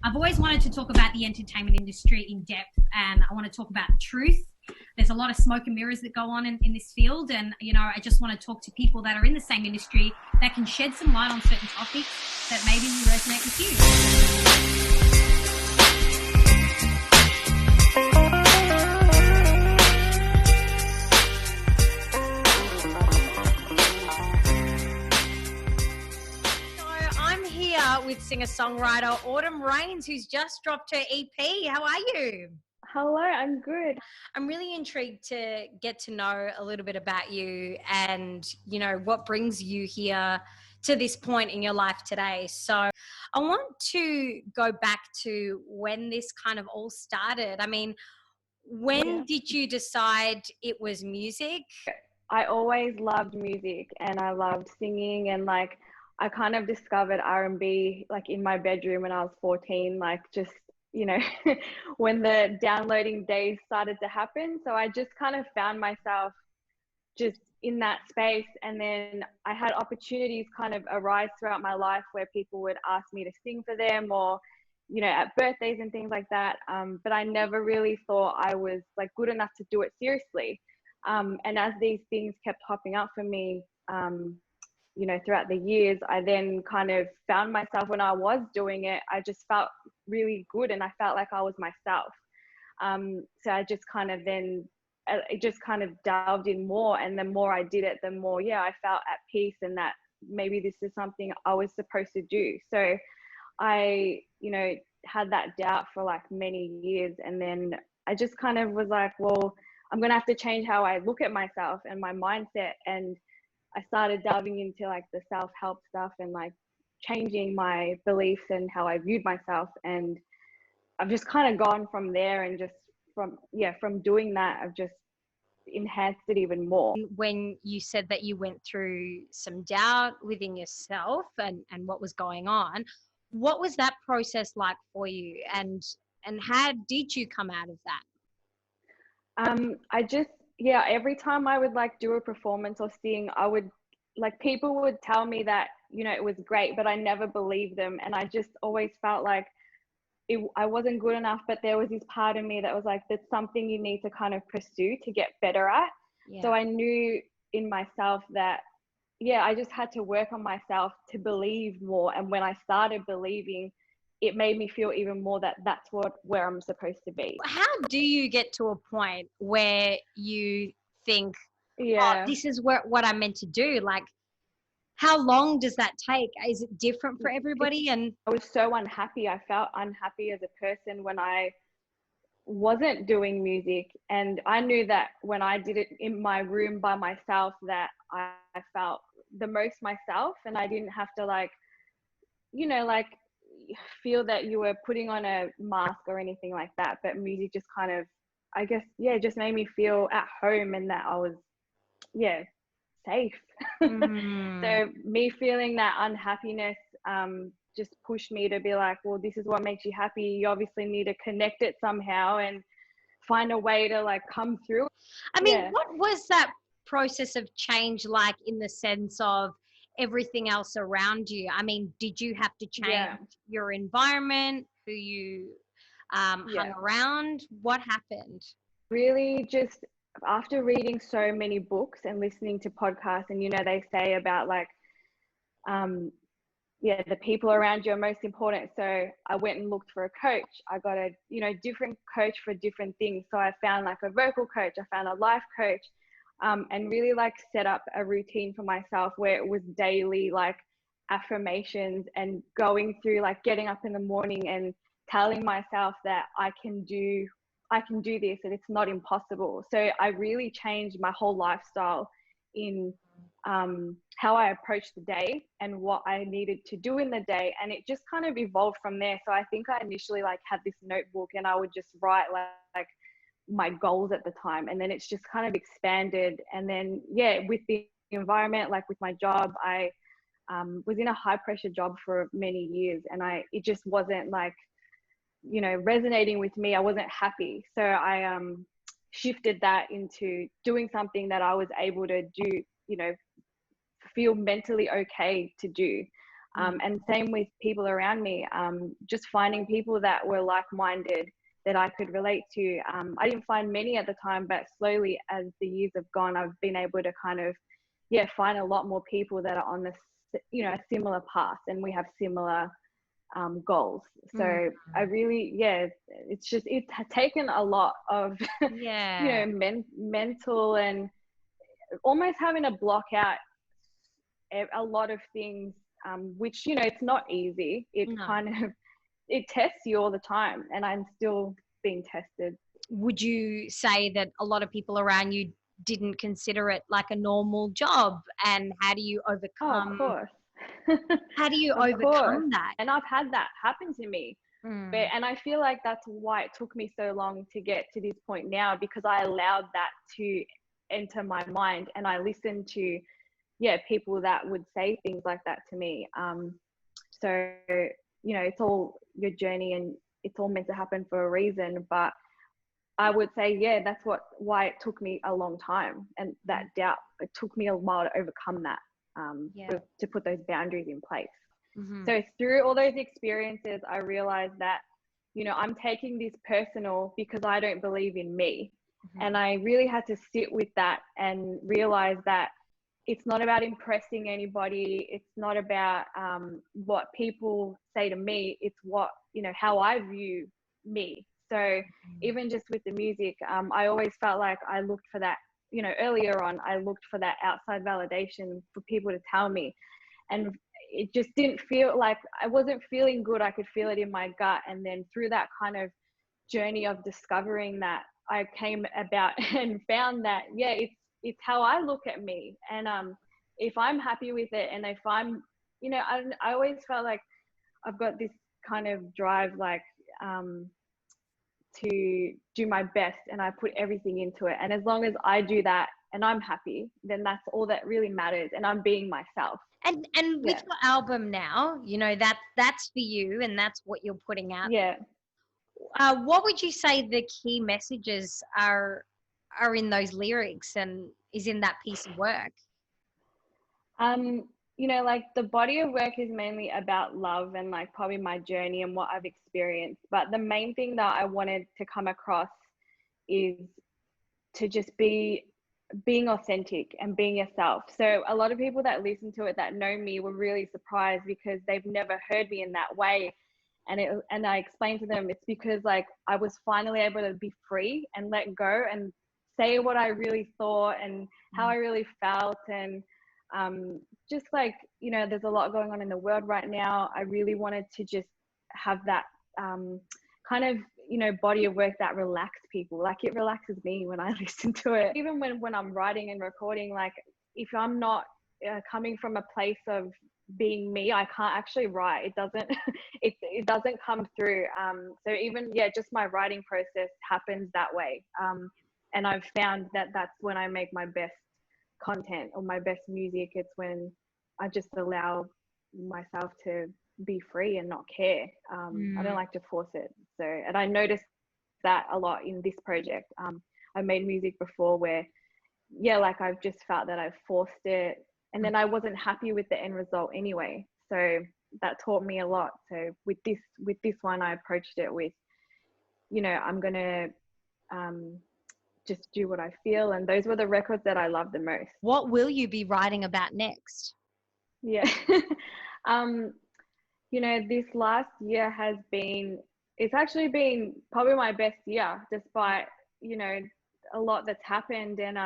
I've always wanted to talk about the entertainment industry in depth, and I want to talk about truth. There's a lot of smoke and mirrors that go on in this field, and I just want to talk to people that are in the same industry that can shed some light on certain topics that maybe resonate with you. With singer-songwriter Autmn, who's just dropped her EP. How are you? Hello, I'm good. I'm really intrigued to get to know a little bit about you and, what brings you here to this point in your life today. So I want to go back to when this kind of all started. I mean, when did you decide it was music? I always loved music and I loved singing, and I kind of discovered R&B in my bedroom when I was 14, just when the downloading days started to happen. So I just kind of found myself just in that space, and then I had opportunities kind of arise throughout my life where people would ask me to sing for them, or at birthdays and things like that, but I never really thought I was good enough to do it seriously. And as these things kept popping up for me, throughout the years, I then kind of found myself, when I was doing it, I just felt really good and I felt like I was myself. So I just kind of then, it just kind of delved in more, and the more I did it, the more, I felt at peace, and that maybe this is something I was supposed to do. So I, had that doubt for many years, and then I just kind of was like, well, I'm going to have to change how I look at myself and my mindset. And I started delving into the self-help stuff and changing my beliefs and how I viewed myself. And I've just kind of gone from there, and just from doing that, I've just enhanced it even more. When you said that you went through some doubt within yourself and what was going on, what was that process like for you, and how did you come out of that? I just, every time I would do a performance or sing, I would people would tell me that, it was great, but I never believed them. And I just always felt I wasn't good enough, but there was this part of me that was that's something you need to kind of pursue to get better at. Yeah. So I knew in myself that, I just had to work on myself to believe more. And when I started believing, it made me feel even more that that's where I'm supposed to be. How do you get to a point where you think, oh, this is what I'm meant to do? How long does that take? Is it different for everybody? And I was so unhappy. I felt unhappy as a person when I wasn't doing music. And I knew that when I did it in my room by myself, that I felt the most myself, and I didn't have to feel that you were putting on a mask or anything like that. But music just kind of, I guess, just made me feel at home, and that I was, safe. So me feeling that unhappiness just pushed me to be like, well, this is what makes you happy. You obviously need to connect it somehow and find a way to come through. I mean, what was that process of change like, in the sense of everything else around you? I mean, did you have to change your environment, who you hung around? What happened? Really, just after reading so many books and listening to podcasts, and they say about the people around you are most important. So I went and looked for a coach. I got a different coach for different things. So I found a vocal coach, I found a life coach, and really set up a routine for myself where it was daily affirmations, and going through getting up in the morning and telling myself that I can do this, and it's not impossible. So I really changed my whole lifestyle in how I approached the day and what I needed to do in the day. And it just kind of evolved from there. So I think I initially had this notebook, and I would just write my goals at the time, and then it's just kind of expanded. And then with the environment, with my job, I was in a high pressure job for many years, and it just wasn't resonating with me. I wasn't happy. So I shifted that into doing something that I was able to do, feel mentally okay to do. And same with people around me, just finding people that were like-minded that I could relate to. I didn't find many at the time, but slowly as the years have gone, I've been able to kind of, find a lot more people that are on this, a similar path, and we have similar goals. So I really, it's taken a lot of, Yeah. mental and almost having to block out a lot of things, which, it's not easy. It No. kind of, it tests you all the time, and I'm still being tested. Would you say that a lot of people around you didn't consider it like a normal job? And Oh, of course. how do you Of course. overcome that? And I've had that happen to me. And I feel like that's why it took me so long to get to this point now, because I allowed that to enter my mind, and I listened to, people that would say things like that to me. So, it's all your journey, and it's all meant to happen for a reason. But I would say, that's why it took me a long time, and that doubt, it took me a while to overcome that, to put those boundaries in place. So through all those experiences, I realized that, I'm taking this personal because I don't believe in me. And I really had to sit with that and realize that it's not about impressing anybody. It's not about what people say to me. It's what, how I view me. So even just with the music, I always felt like I looked for that, earlier on, I looked for that outside validation for people to tell me. And it just didn't feel like, I wasn't feeling good. I could feel it in my gut. And then through that kind of journey of discovering that, I came about and found that, it's how I look at me. And if I'm happy with it, and if I'm, I always felt like I've got this kind of drive, like, to do my best, and I put everything into it. And as long as I do that and I'm happy, then that's all that really matters. And I'm being myself. And with your album now, that's for you, and that's what you're putting out. Yeah. What would you say the key messages are in those lyrics and is in that piece of work? Like the body of work is mainly about love and like probably my journey and what I've experienced. But the main thing that I wanted to come across is to just being authentic and being yourself. So a lot of people that listen to it that know me were really surprised because they've never heard me in that way. And I explained to them, it's because like I was finally able to be free and let go and say what I really thought and how I really felt. And just like, there's a lot going on in the world right now. I really wanted to just have that kind of, body of work that relaxed people. Like it relaxes me when I listen to it. Even when I'm writing and recording, like if I'm not coming from a place of being me, I can't actually write. It doesn't, it doesn't come through. So even, just my writing process happens that way. And I've found that that's when I make my best content or my best music. It's when I just allow myself to be free and not care. I don't like to force it. So, and I noticed that a lot in this project. I made music before where, like I've just felt that I've forced it, and then I wasn't happy with the end result anyway. So that taught me a lot. So with this one, I approached it with, I'm gonna just do what I feel, and those were the records that I love the most. What will you be writing about next? Yeah. This last year it's actually been probably my best year, despite, a lot that's happened. And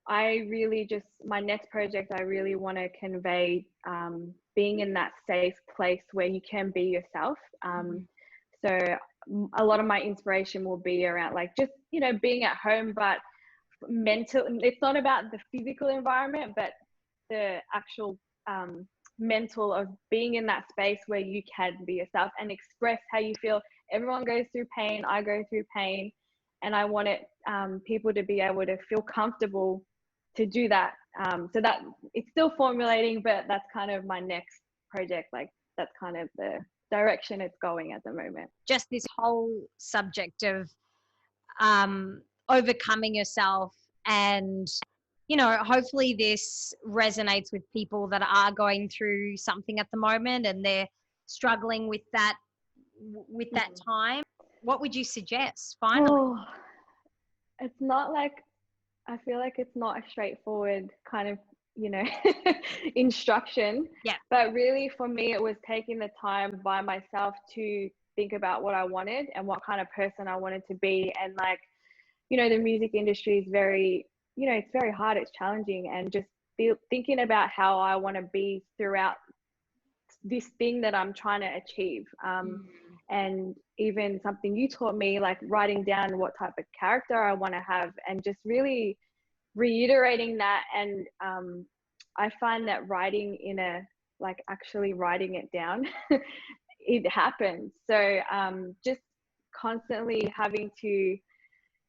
I really my next project, I really want to convey being in that safe place where you can be yourself. So a lot of my inspiration will be around like just, being at home, but mental. It's not about the physical environment, but the actual mental of being in that space where you can be yourself and express how you feel. Everyone goes through pain. I go through pain, and I want people to be able to feel comfortable to do that. So that it's still formulating, but that's kind of my next project. Like that's kind of the direction it's going at the moment. Just this whole subject of overcoming yourself and hopefully this resonates with people that are going through something at the moment and they're struggling with that time. What would you suggest finally? Oh, it's not like, I feel like it's not a straightforward kind of, instruction. Yeah. But really for me, it was taking the time by myself to think about what I wanted and what kind of person I wanted to be. And like, the music industry is very, it's very hard, it's challenging, and just thinking about how I want to be throughout this thing that I'm trying to achieve. And even something you taught me, like writing down what type of character I want to have, and just really reiterating that. And I find that writing actually writing it down, it happens. So just constantly having to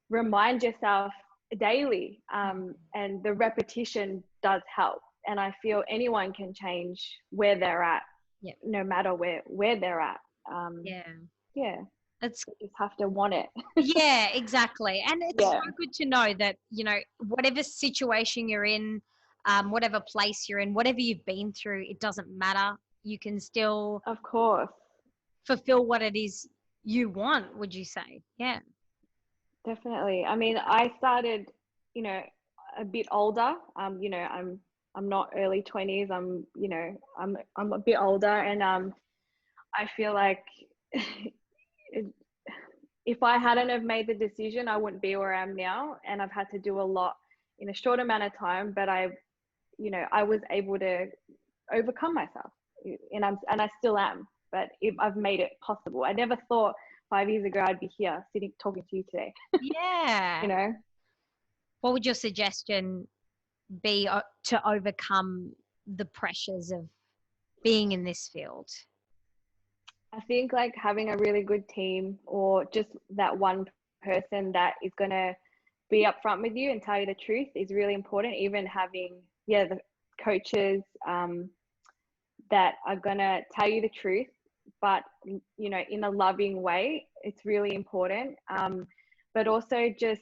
remind yourself daily, and the repetition does help. And I feel anyone can change where they're at, no matter where they're at. Yeah, It's you just have to want it. yeah, exactly. And it's so good to know that, whatever situation you're in, whatever place you're in, whatever you've been through, it doesn't matter. You can still, of course, fulfill what it is you want, would you say? Yeah. Definitely. I mean, I started, a bit older. I'm not early 20s. I'm a bit older, and I feel like if I hadn't have made the decision, I wouldn't be where I am now. And I've had to do a lot in a short amount of time, but I was able to overcome myself, and I still am. But I've made it possible. I never thought 5 years ago I'd be here sitting talking to you today. Yeah. What would your suggestion be to overcome the pressures of being in this field? I think like having a really good team, or just that one person that is going to be upfront with you and tell you the truth, is really important. Even having, the coaches that are going to tell you the truth, but, in a loving way, it's really important. But also just,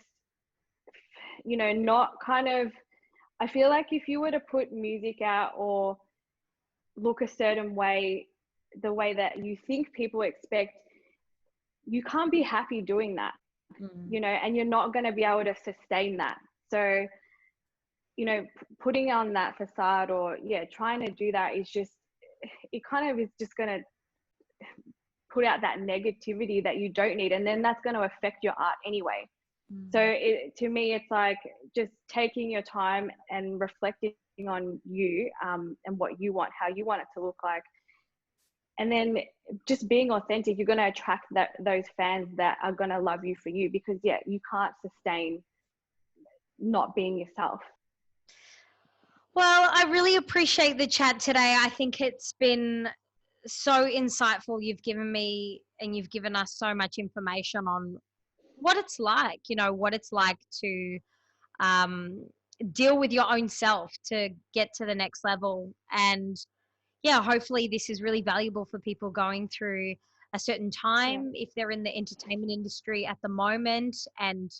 not kind of, I feel like if you were to put music out or look a certain way, the way that you think people expect, you can't be happy doing that, and you're not going to be able to sustain that. So, putting on that facade, or trying to do that, is just, it kind of is just going to put out that negativity that you don't need, and then that's going to affect your art anyway. So to me, it's like just taking your time and reflecting on you, and what you want, how you want it to look like. And then just being authentic, you're going to attract those fans that are going to love you for you, because you can't sustain not being yourself. Well, I really appreciate the chat today. I think it's been so insightful. You've given me and you've given us so much information on what it's like, what it's like to deal with your own self to get to the next level. And hopefully this is really valuable for people going through a certain time, if they're in the entertainment industry at the moment and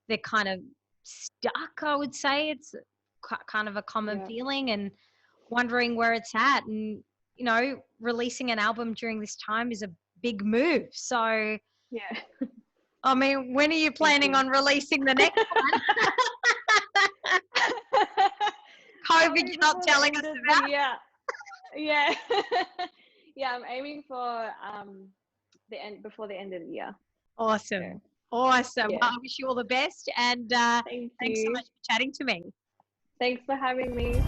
they're kind of stuck. I would say it's kind of a common feeling, and wondering where it's at. And releasing an album during this time is a big move. So I mean, when are you planning on releasing the next one? COVID, you're not telling us about? Yeah. I'm aiming for before the end of the year. Awesome. Awesome. Well, I wish you all the best, and thanks so much for chatting to me. Thanks for having me.